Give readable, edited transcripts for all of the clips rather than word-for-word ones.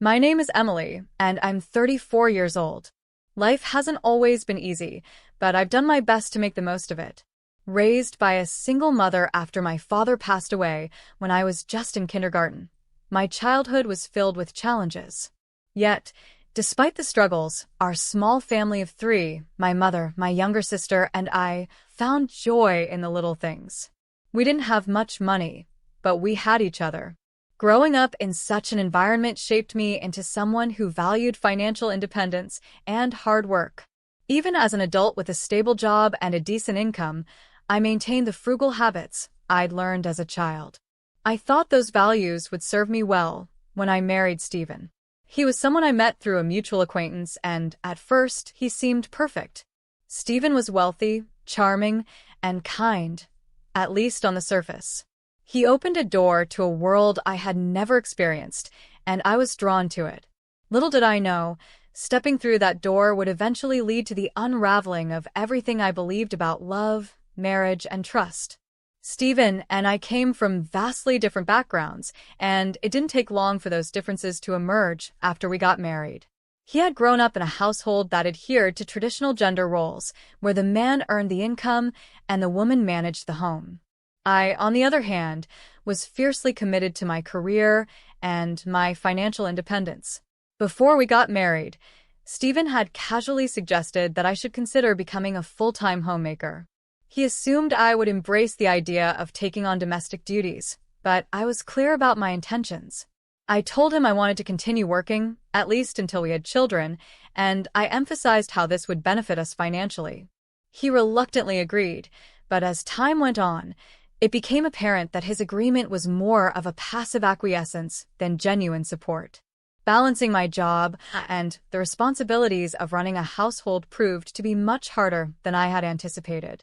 My name is Emily, and I'm 34 years old. Life hasn't always been easy, but I've done my best to make the most of it. Raised by a single mother after my father passed away when I was just in kindergarten, my childhood was filled with challenges. Yet, despite the struggles, our small family of three, my mother, my younger sister, and I, found joy in the little things. We didn't have much money, but we had each other. Growing up in such an environment shaped me into someone who valued financial independence and hard work. Even as an adult with a stable job and a decent income, I maintained the frugal habits I'd learned as a child. I thought those values would serve me well when I married Stephen. He was someone I met through a mutual acquaintance, and at first, he seemed perfect. Stephen was wealthy, charming, and kind, at least on the surface. He opened a door to a world I had never experienced, and I was drawn to it. Little did I know, stepping through that door would eventually lead to the unraveling of everything I believed about love, marriage, and trust. Stephen and I came from vastly different backgrounds, and it didn't take long for those differences to emerge after we got married. He had grown up in a household that adhered to traditional gender roles, where the man earned the income and the woman managed the home. I, on the other hand, was fiercely committed to my career and my financial independence. Before we got married, Stephen had casually suggested that I should consider becoming a full-time homemaker. He assumed I would embrace the idea of taking on domestic duties, but I was clear about my intentions. I told him I wanted to continue working, at least until we had children, and I emphasized how this would benefit us financially. He reluctantly agreed, but as time went on, it became apparent that his agreement was more of a passive acquiescence than genuine support. Balancing my job and the responsibilities of running a household proved to be much harder than I had anticipated.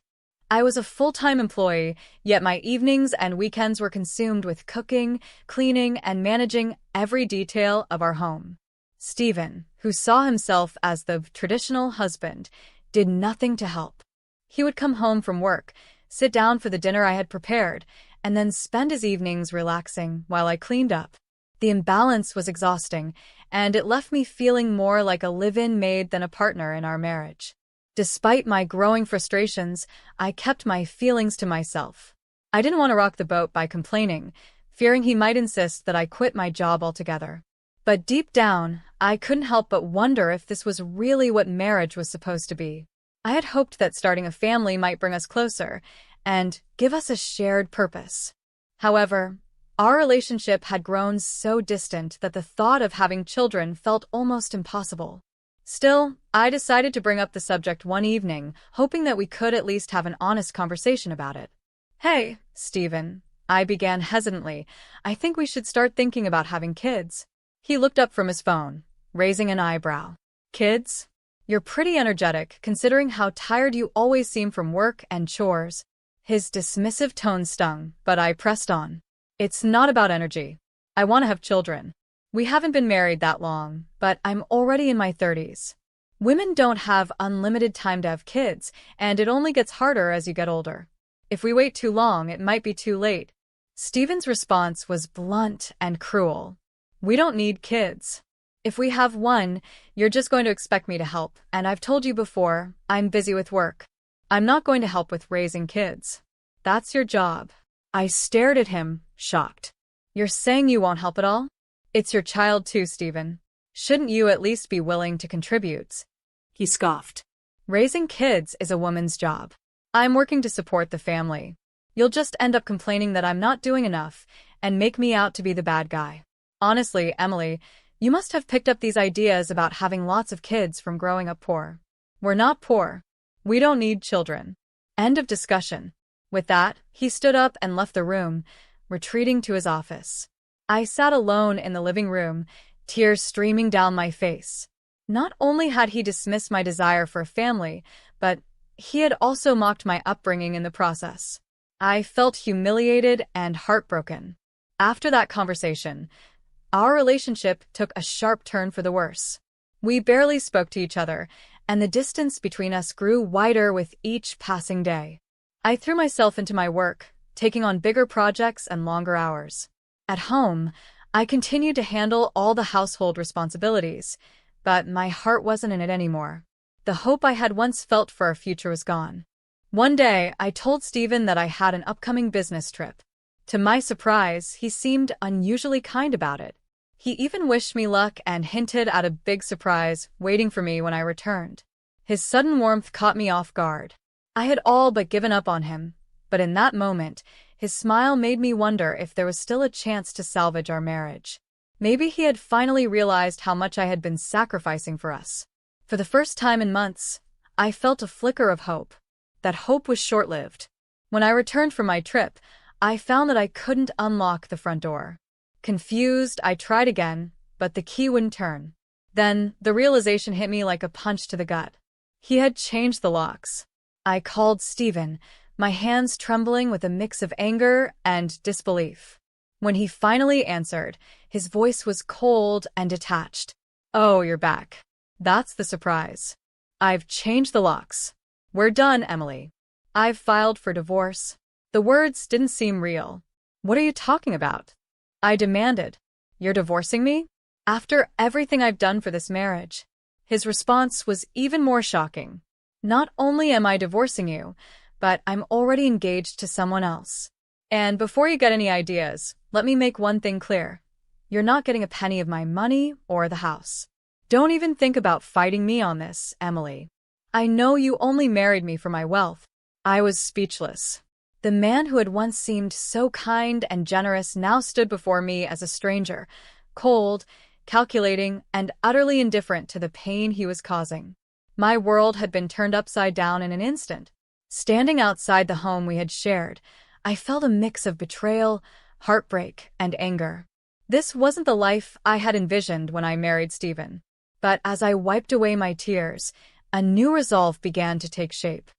I was a full-time employee, yet my evenings and weekends were consumed with cooking, cleaning, and managing every detail of our home. Stephen, who saw himself as the traditional husband, did nothing to help. He would come home from work, sit down for the dinner I had prepared, and then spend his evenings relaxing while I cleaned up. The imbalance was exhausting, and it left me feeling more like a live-in maid than a partner in our marriage. Despite my growing frustrations, I kept my feelings to myself. I didn't want to rock the boat by complaining, fearing he might insist that I quit my job altogether. But deep down, I couldn't help but wonder if this was really what marriage was supposed to be. I had hoped that starting a family might bring us closer and give us a shared purpose. However, our relationship had grown so distant that the thought of having children felt almost impossible. Still, I decided to bring up the subject one evening, hoping that we could at least have an honest conversation about it. "Hey, Stephen," I began hesitantly, "I think we should start thinking about having kids." He looked up from his phone, raising an eyebrow. "Kids? You're pretty energetic, considering how tired you always seem from work and chores." His dismissive tone stung, but I pressed on. "It's not about energy. I want to have children. We haven't been married that long, but I'm already in my 30s. Women don't have unlimited time to have kids, and it only gets harder as you get older. If we wait too long, it might be too late." Stephen's response was blunt and cruel. "We don't need kids. If we have one, you're just going to expect me to help, and I've told you before, I'm busy with work. I'm not going to help with raising kids. That's your job." I stared at him, shocked. "You're saying you won't help at all? It's your child too, Stephen. Shouldn't you at least be willing to contribute?" He scoffed. "Raising kids is a woman's job. I'm working to support the family. You'll just end up complaining that I'm not doing enough and make me out to be the bad guy. Honestly, Emily, you must have picked up these ideas about having lots of kids from growing up poor. We're not poor. We don't need children. End of discussion." With that, he stood up and left the room, retreating to his office. I sat alone in the living room, tears streaming down my face. Not only had he dismissed my desire for a family, but he had also mocked my upbringing in the process. I felt humiliated and heartbroken. After that conversation, our relationship took a sharp turn for the worse. We barely spoke to each other, and the distance between us grew wider with each passing day. I threw myself into my work, taking on bigger projects and longer hours. At home, I continued to handle all the household responsibilities, but my heart wasn't in it anymore. The hope I had once felt for our future was gone. One day, I told Stephen that I had an upcoming business trip. To my surprise, he seemed unusually kind about it. He even wished me luck and hinted at a big surprise waiting for me when I returned. His sudden warmth caught me off guard. I had all but given up on him, but in that moment, his smile made me wonder if there was still a chance to salvage our marriage. Maybe he had finally realized how much I had been sacrificing for us. For the first time in months, I felt a flicker of hope. That hope was short-lived. When I returned from my trip, I found that I couldn't unlock the front door. Confused, I tried again, but the key wouldn't turn. Then, the realization hit me like a punch to the gut. He had changed the locks. I called Stephen, my hands trembling with a mix of anger and disbelief. When he finally answered, his voice was cold and detached. "Oh, you're back. That's the surprise. I've changed the locks. We're done, Emily. I've filed for divorce." The words didn't seem real. "What are you talking about?" I demanded. "You're divorcing me? After everything I've done for this marriage?" His response was even more shocking. "Not only am I divorcing you, but I'm already engaged to someone else. And before you get any ideas, let me make one thing clear. You're not getting a penny of my money or the house. Don't even think about fighting me on this, Emily. I know you only married me for my wealth." I was speechless. The man who had once seemed so kind and generous now stood before me as a stranger, cold, calculating, and utterly indifferent to the pain he was causing. My world had been turned upside down in an instant. Standing outside the home we had shared, I felt a mix of betrayal, heartbreak, and anger. This wasn't the life I had envisioned when I married Stephen. But as I wiped away my tears, a new resolve began to take shape.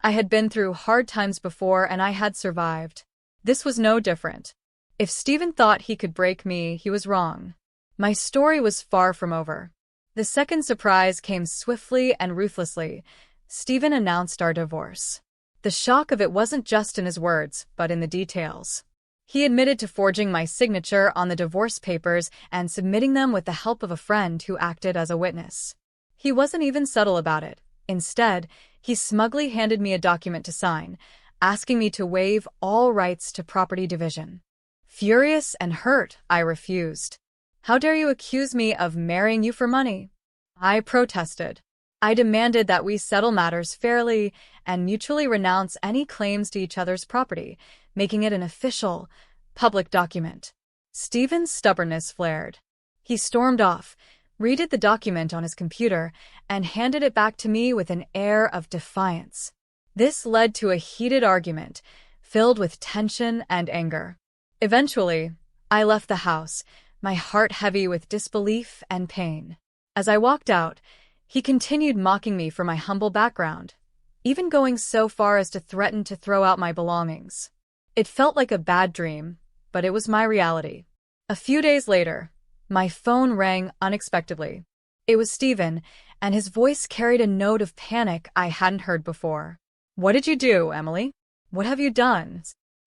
I had been through hard times before and I had survived. This was no different. If Stephen thought he could break me, he was wrong. My story was far from over. The second surprise came swiftly and ruthlessly. Stephen announced our divorce. The shock of it wasn't just in his words, but in the details. He admitted to forging my signature on the divorce papers and submitting them with the help of a friend who acted as a witness. He wasn't even subtle about it. Instead, he smugly handed me a document to sign, asking me to waive all rights to property division. Furious and hurt, I refused. "How dare you accuse me of marrying you for money?" I protested. I demanded that we settle matters fairly and mutually renounce any claims to each other's property, making it an official, public document. Stephen's stubbornness flared. He stormed off, redid the document on his computer, and handed it back to me with an air of defiance. This led to a heated argument, filled with tension and anger. Eventually, I left the house, my heart heavy with disbelief and pain. As I walked out, he continued mocking me for my humble background, even going so far as to threaten to throw out my belongings. It felt like a bad dream, but it was my reality. A few days later, my phone rang unexpectedly. It was Stephen, and his voice carried a note of panic I hadn't heard before. "What did you do, Emily? What have you done?"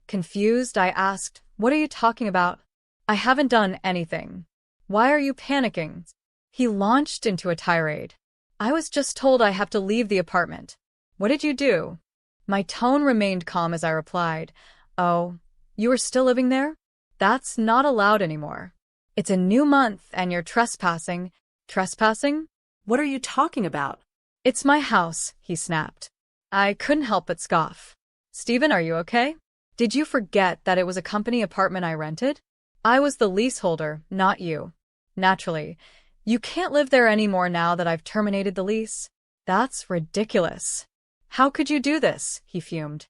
Confused, I asked, "What are you talking about?" "I haven't done anything. Why are you panicking?" He launched into a tirade. "I was just told I have to leave the apartment. What did you do?" My tone remained calm as I replied, "Oh, you are still living there? That's not allowed anymore. It's a new month and you're trespassing." "Trespassing? What are you talking about?" "It's my house," he snapped. I couldn't help but scoff. "Stephen, are you okay? Did you forget that it was a company apartment I rented? I was the leaseholder, not you. Naturally, you can't live there anymore now that I've terminated the lease." "That's ridiculous. How could you do this?" he fumed.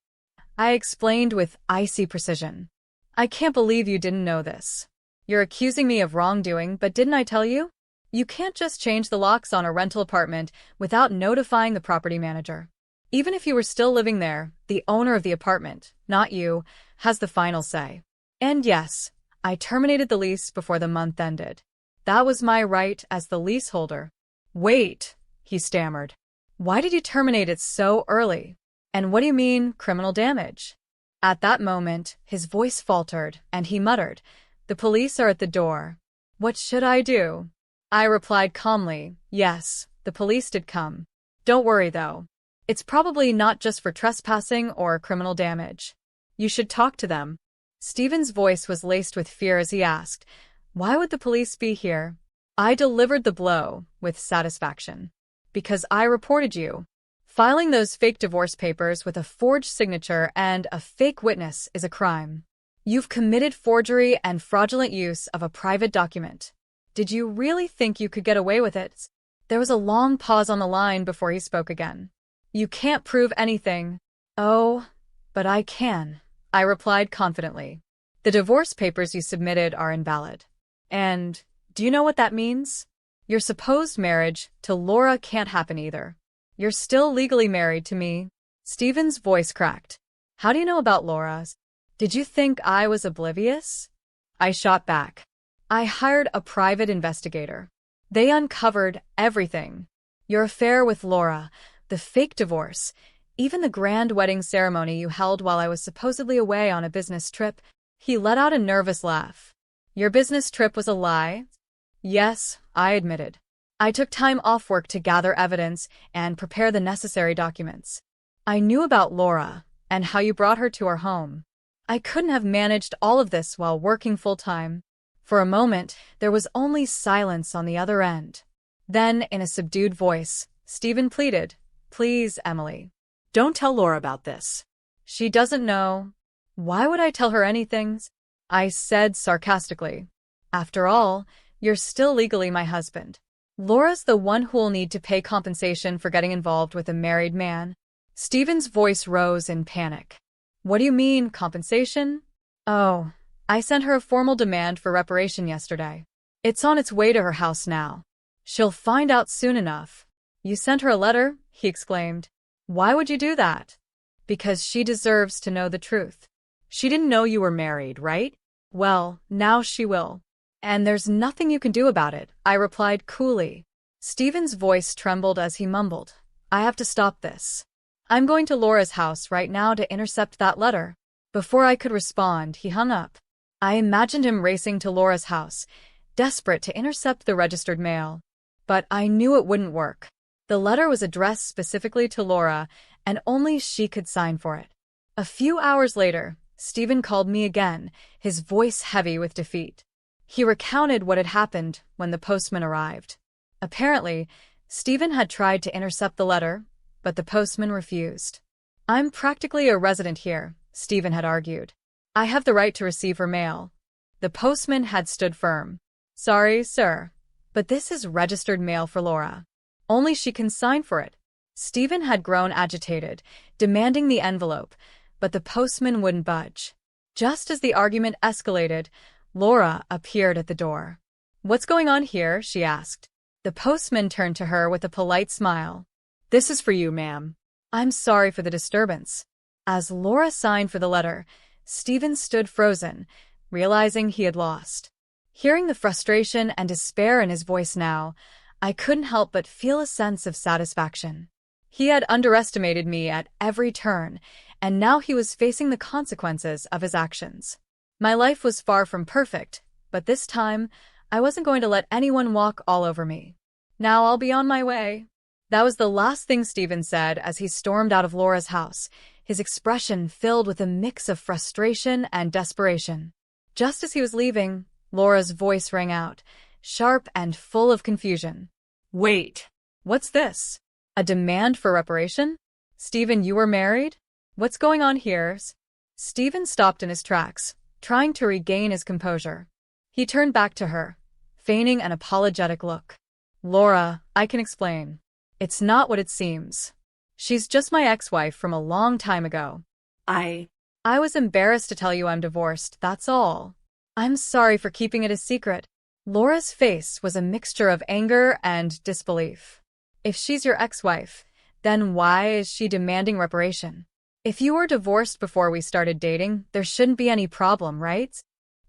I explained with icy precision. "I can't believe you didn't know this. You're accusing me of wrongdoing, but didn't I tell you? You can't just change the locks on a rental apartment without notifying the property manager. Even if you were still living there, the owner of the apartment, not you, has the final say. And yes, I terminated the lease before the month ended. That was my right as the leaseholder." "Wait," he stammered. "Why did you terminate it so early? And what do you mean, criminal damage?" At that moment, his voice faltered, and he muttered, The police are at the door. What should I do? I replied calmly, yes, the police did come. Don't worry though. It's probably not just for trespassing or criminal damage. You should talk to them. Stephen's voice was laced with fear as he asked, why would the police be here? I delivered the blow with satisfaction. Because I reported you. Filing those fake divorce papers with a forged signature and a fake witness is a crime. You've committed forgery and fraudulent use of a private document. Did you really think you could get away with it? There was a long pause on the line before he spoke again. You can't prove anything. Oh, but I can, I replied confidently. The divorce papers you submitted are invalid. And do you know what that means? Your supposed marriage to Laura can't happen either. You're still legally married to me. Stephen's voice cracked. How do you know about Laura's? Did you think I was oblivious? I shot back. I hired a private investigator. They uncovered everything. Your affair with Laura, the fake divorce, even the grand wedding ceremony you held while I was supposedly away on a business trip. He let out a nervous laugh. Your business trip was a lie? Yes, I admitted. I took time off work to gather evidence and prepare the necessary documents. I knew about Laura and how you brought her to our home. I couldn't have managed all of this while working full-time. For a moment, there was only silence on the other end. Then, in a subdued voice, Stephen pleaded, please, Emily, don't tell Laura about this. She doesn't know. Why would I tell her anything? I said sarcastically. After all, you're still legally my husband. Laura's the one who'll need to pay compensation for getting involved with a married man. Stephen's voice rose in panic. What do you mean, compensation? Oh, I sent her a formal demand for reparation yesterday. It's on its way to her house now. She'll find out soon enough. You sent her a letter? He exclaimed. Why would you do that? Because she deserves to know the truth. She didn't know you were married, right? Well, now she will. And there's nothing you can do about it, I replied coolly. Stephen's voice trembled as he mumbled, I have to stop this. I'm going to Laura's house right now to intercept that letter. Before I could respond, he hung up. I imagined him racing to Laura's house, desperate to intercept the registered mail. But I knew it wouldn't work. The letter was addressed specifically to Laura, and only she could sign for it. A few hours later, Stephen called me again, his voice heavy with defeat. He recounted what had happened when the postman arrived. Apparently, Stephen had tried to intercept the letter, but the postman refused. I'm practically a resident here, Stephen had argued. I have the right to receive her mail. The postman had stood firm. Sorry, sir, but this is registered mail for Laura. Only she can sign for it. Stephen had grown agitated, demanding the envelope, but the postman wouldn't budge. Just as the argument escalated, Laura appeared at the door. What's going on here? She asked. The postman turned to her with a polite smile. This is for you, ma'am. I'm sorry for the disturbance. As Laura signed for the letter, Stephen stood frozen, realizing he had lost. Hearing the frustration and despair in his voice now, I couldn't help but feel a sense of satisfaction. He had underestimated me at every turn, and now he was facing the consequences of his actions. My life was far from perfect, but this time, I wasn't going to let anyone walk all over me. Now I'll be on my way. That was the last thing Stephen said as he stormed out of Laura's house, his expression filled with a mix of frustration and desperation. Just as he was leaving, Laura's voice rang out, sharp and full of confusion. Wait, what's this? A demand for reparation? Stephen, you were married? What's going on here? Stephen stopped in his tracks, trying to regain his composure. He turned back to her, feigning an apologetic look. Laura, I can explain. It's not what it seems. She's just my ex-wife from a long time ago. I was embarrassed to tell you I'm divorced, that's all. I'm sorry for keeping it a secret. Laura's face was a mixture of anger and disbelief. If she's your ex-wife, then why is she demanding reparation? If you were divorced before we started dating, there shouldn't be any problem, right?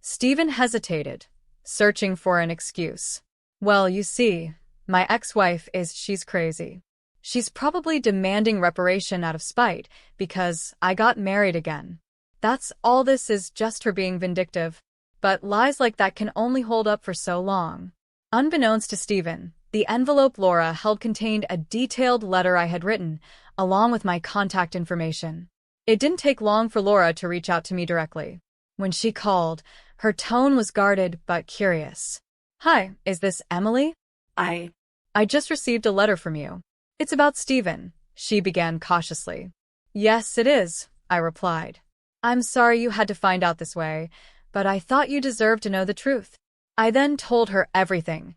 Stephen hesitated, searching for an excuse. Well, you see, my ex-wife she's crazy. She's probably demanding reparation out of spite because I got married again. That's all this is, just her being vindictive. But lies like that can only hold up for so long. Unbeknownst to Stephen, the envelope Laura held contained a detailed letter I had written, along with my contact information. It didn't take long for Laura to reach out to me directly. When she called, her tone was guarded but curious. "Hi, is this Emily? I just received a letter from you. It's about Stephen," she began cautiously. "Yes, it is," I replied. "I'm sorry you had to find out this way, but I thought you deserved to know the truth." I then told her everything.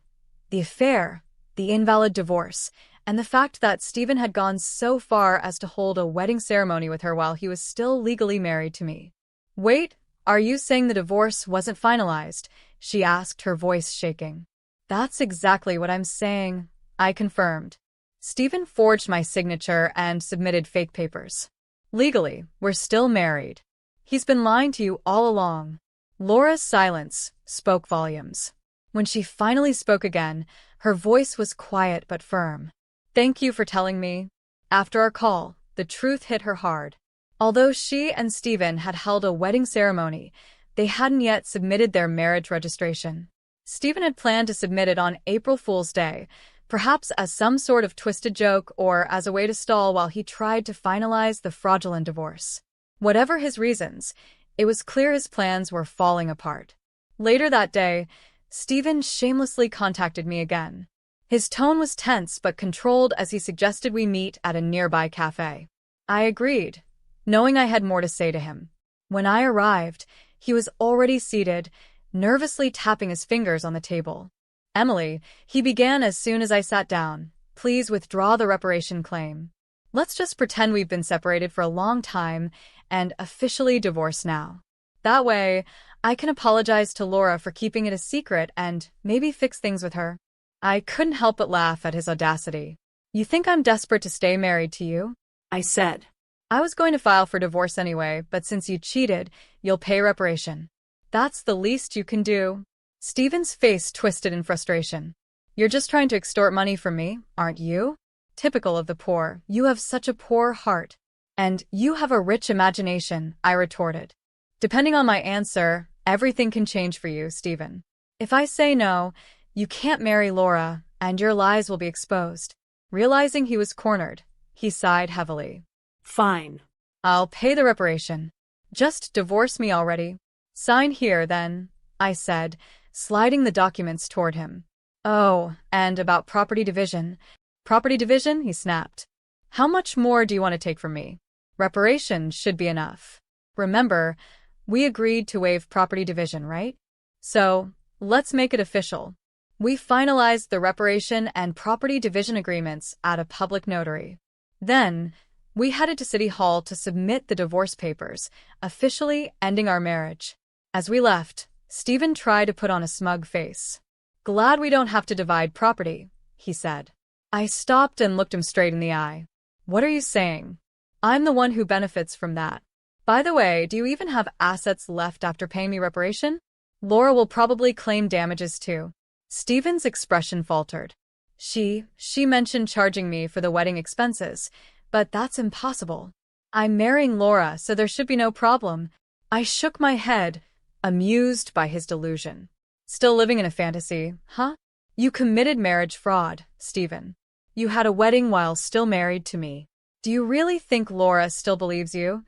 The affair, the invalid divorce, and the fact that Stephen had gone so far as to hold a wedding ceremony with her while he was still legally married to me. "Wait, are you saying the divorce wasn't finalized?" she asked, her voice shaking. "That's exactly what I'm saying," I confirmed. "Stephen forged my signature and submitted fake papers. Legally, we're still married. He's been lying to you all along." Laura's silence spoke volumes. When she finally spoke again, her voice was quiet but firm. "Thank you for telling me." After our call, the truth hit her hard. Although she and Stephen had held a wedding ceremony, they hadn't yet submitted their marriage registration. Stephen had planned to submit it on April Fool's Day, perhaps as some sort of twisted joke or as a way to stall while he tried to finalize the fraudulent divorce. Whatever his reasons, it was clear his plans were falling apart. Later that day, Stephen shamelessly contacted me again. His tone was tense but controlled as he suggested we meet at a nearby cafe. I agreed, knowing I had more to say to him. When I arrived, he was already seated, nervously tapping his fingers on the table. "Emily," he began as soon as I sat down, "please withdraw the reparation claim. Let's just pretend we've been separated for a long time and officially divorced now. That way, I can apologize to Laura for keeping it a secret and maybe fix things with her." I couldn't help but laugh at his audacity. "You think I'm desperate to stay married to you?" I said. "I was going to file for divorce anyway, but since you cheated, you'll pay reparation. That's the least you can do." Stephen's face twisted in frustration. "You're just trying to extort money from me, aren't you? Typical of the poor. You have such a poor heart. And you have a rich imagination," I retorted. "Depending on my answer, everything can change for you, Stephen. If I say no, you can't marry Laura, and your lies will be exposed." Realizing he was cornered, he sighed heavily. "Fine. I'll pay the reparation. Just divorce me already." "Sign here, then," I said, sliding the documents toward him. "Oh, and about property division." "Property division?" he snapped. "How much more do you want to take from me? Reparation should be enough. Remember, we agreed to waive property division, right? So, let's make it official." We finalized the reparation and property division agreements at a public notary. Then, we headed to City Hall to submit the divorce papers, officially ending our marriage. As we left, Stephen tried to put on a smug face. "Glad we don't have to divide property," he said. I stopped and looked him straight in the eye. "What are you saying? I'm the one who benefits from that. By the way, do you even have assets left after paying me reparation? Laura will probably claim damages too." Stephen's expression faltered. She mentioned charging me for the wedding expenses, but that's impossible. I'm marrying Laura, so there should be no problem." I shook my head, amused by his delusion. "Still living in a fantasy, huh? You committed marriage fraud, Stephen. You had a wedding while still married to me. Do you really think Laura still believes you?"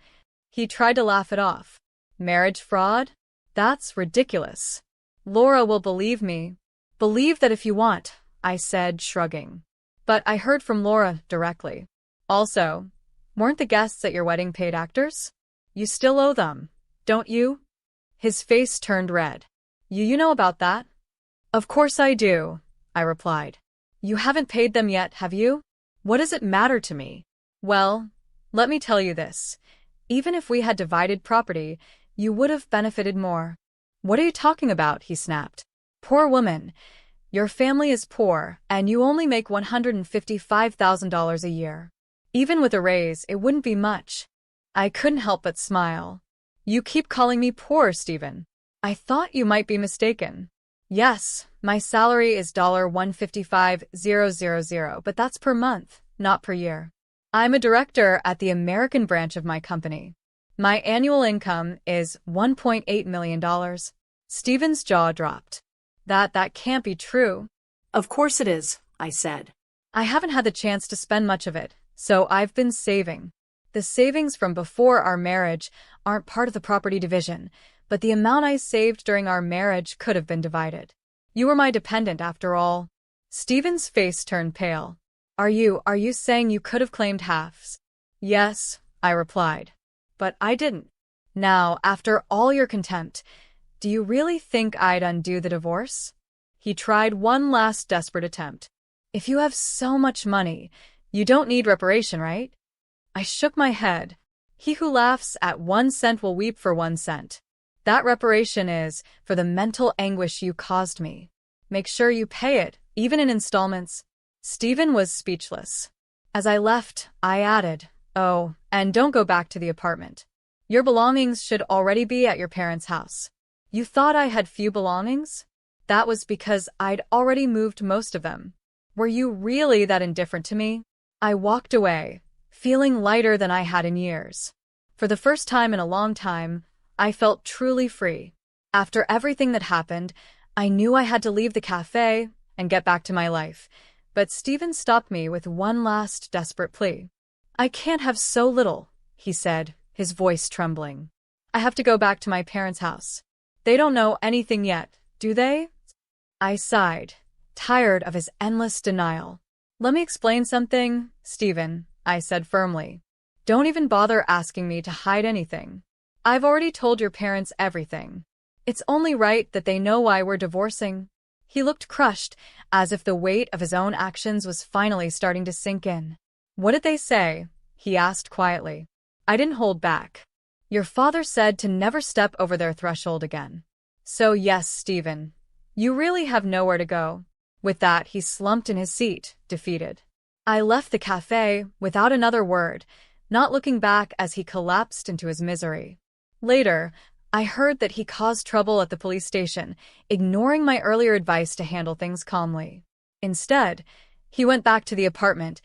He tried to laugh it off. "Marriage fraud? That's ridiculous. Laura will believe me." "Believe that if you want," I said, shrugging. "But I heard from Laura directly. Also, weren't the guests at your wedding paid actors? You still owe them, don't you?" His face turned red. You know about that?" "Of course I do," I replied. "You haven't paid them yet, have you? What does it matter to me?" "Well, let me tell you this. Even if we had divided property, you would have benefited more." "What are you talking about?" he snapped. "Poor woman. Your family is poor, and you only make $155,000 a year. Even with a raise, it wouldn't be much." I couldn't help but smile. "You keep calling me poor, Stephen. I thought you might be mistaken." "Yes, my salary is $155,000, but that's per month, not per year. I'm a director at the American branch of my company. My annual income is $1.8 million. Stephen's jaw dropped. That can't be true. Of course it is, I said. I haven't had the chance to spend much of it, so I've been saving. The savings from before our marriage aren't part of the property division, but the amount I saved during our marriage could have been divided. You were my dependent after all. Stephen's face turned pale. Are you saying you could have claimed halves? Yes, I replied. But I didn't. Now, after all your contempt, do you really think I'd undo the divorce? He tried one last desperate attempt. If you have so much money, you don't need reparation, right? I shook my head. He who laughs at 1 cent will weep for 1 cent. That reparation is for the mental anguish you caused me. Make sure you pay it, even in installments. Stephen was speechless. As I left, I added, oh, and don't go back to the apartment. Your belongings should already be at your parents' house. You thought I had few belongings? That was because I'd already moved most of them. Were you really that indifferent to me? I walked away, feeling lighter than I had in years. For the first time in a long time, I felt truly free. After everything that happened, I knew I had to leave the cafe and get back to my life. But Stephen stopped me with one last desperate plea. I can't have so little, he said, his voice trembling. I have to go back to my parents' house. They don't know anything yet, do they? I sighed, tired of his endless denial. Let me explain something, Stephen, I said firmly. Don't even bother asking me to hide anything. I've already told your parents everything. It's only right that they know why we're divorcing. He looked crushed, as if the weight of his own actions was finally starting to sink in. What did they say? He asked quietly. I didn't hold back. Your father said to never step over their threshold again. So yes, Stephen, you really have nowhere to go. With that, he slumped in his seat, defeated. I left the cafe without another word, not looking back as he collapsed into his misery. Later, I heard that he caused trouble at the police station, ignoring my earlier advice to handle things calmly. Instead, he went back to the apartment,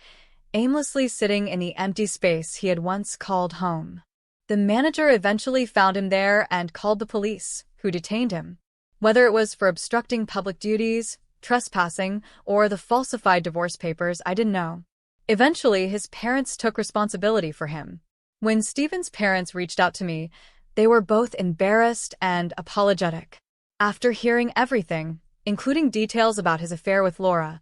aimlessly sitting in the empty space he had once called home. The manager eventually found him there and called the police, who detained him. Whether it was for obstructing public duties, trespassing, or the falsified divorce papers, I didn't know. Eventually, his parents took responsibility for him. When Stephen's parents reached out to me, they were both embarrassed and apologetic. After hearing everything, including details about his affair with Laura,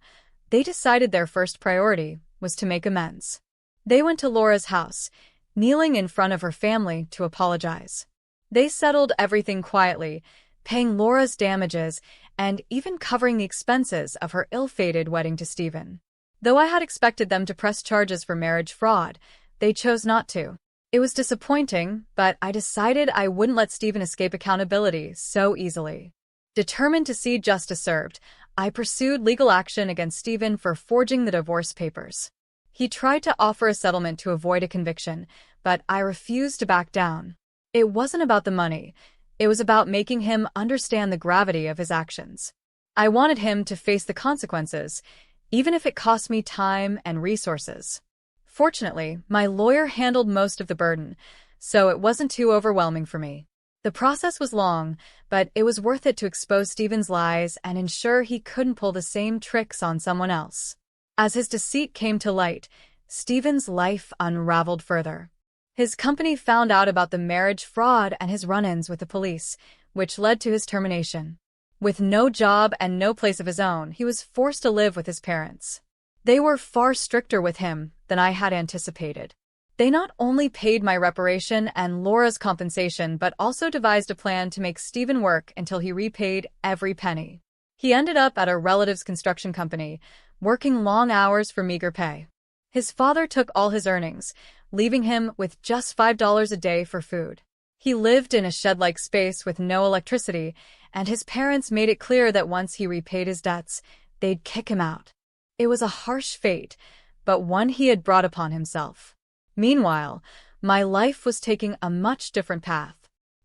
they decided their first priority was to make amends. They went to Laura's house, kneeling in front of her family to apologize. They settled everything quietly, paying Laura's damages and even covering the expenses of her ill-fated wedding to Stephen. Though I had expected them to press charges for marriage fraud, they chose not to. It was disappointing, but I decided I wouldn't let Stephen escape accountability so easily. Determined to see justice served, I pursued legal action against Stephen for forging the divorce papers. He tried to offer a settlement to avoid a conviction, but I refused to back down. It wasn't about the money. It was about making him understand the gravity of his actions. I wanted him to face the consequences, even if it cost me time and resources. Fortunately, my lawyer handled most of the burden, so it wasn't too overwhelming for me. The process was long, but it was worth it to expose Stephen's lies and ensure he couldn't pull the same tricks on someone else. As his deceit came to light, Stephen's life unraveled further. His company found out about the marriage fraud and his run-ins with the police, which led to his termination. With no job and no place of his own, he was forced to live with his parents. They were far stricter with him than I had anticipated. They not only paid my reparation and Laura's compensation, but also devised a plan to make Stephen work until he repaid every penny. He ended up at a relative's construction company, working long hours for meager pay. His father took all his earnings, leaving him with just $5 a day for food. He lived in a shed-like space with no electricity, and his parents made it clear that once he repaid his debts, they'd kick him out. It was a harsh fate, but one he had brought upon himself. Meanwhile, my life was taking a much different path.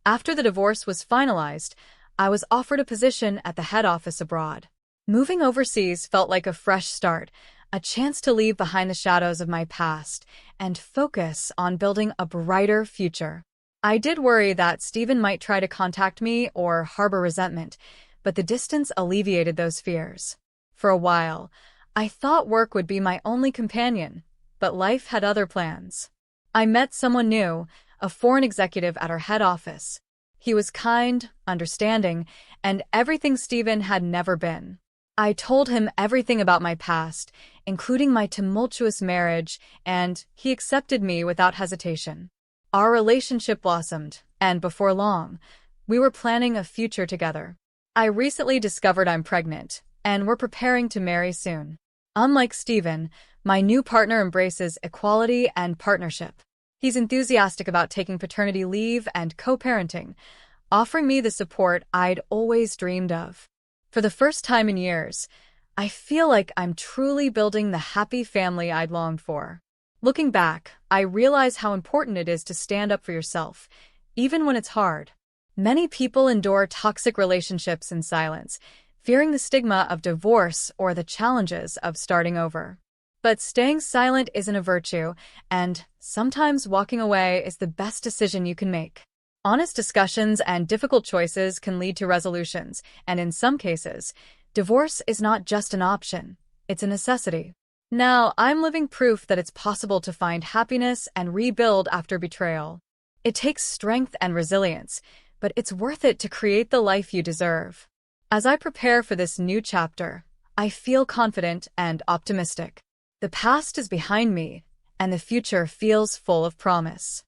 After the divorce was finalized, I was offered a position at the head office abroad. Moving overseas felt like a fresh start, a chance to leave behind the shadows of my past and focus on building a brighter future. I did worry that Stephen might try to contact me or harbor resentment, but the distance alleviated those fears. For a while, I thought work would be my only companion, but life had other plans. I met someone new, a foreign executive at our head office. He was kind, understanding, and everything Stephen had never been. I told him everything about my past, including my tumultuous marriage, and he accepted me without hesitation. Our relationship blossomed, and before long, we were planning a future together. I recently discovered I'm pregnant, and we're preparing to marry soon. Unlike Stephen, my new partner embraces equality and partnership. He's enthusiastic about taking paternity leave and co-parenting, offering me the support I'd always dreamed of. For the first time in years, I feel like I'm truly building the happy family I'd longed for. Looking back, I realize how important it is to stand up for yourself, even when it's hard. Many people endure toxic relationships in silence, fearing the stigma of divorce or the challenges of starting over. But staying silent isn't a virtue, and sometimes walking away is the best decision you can make. Honest discussions and difficult choices can lead to resolutions, and in some cases, divorce is not just an option, it's a necessity. Now, I'm living proof that it's possible to find happiness and rebuild after betrayal. It takes strength and resilience, but it's worth it to create the life you deserve. As I prepare for this new chapter, I feel confident and optimistic. The past is behind me, and the future feels full of promise.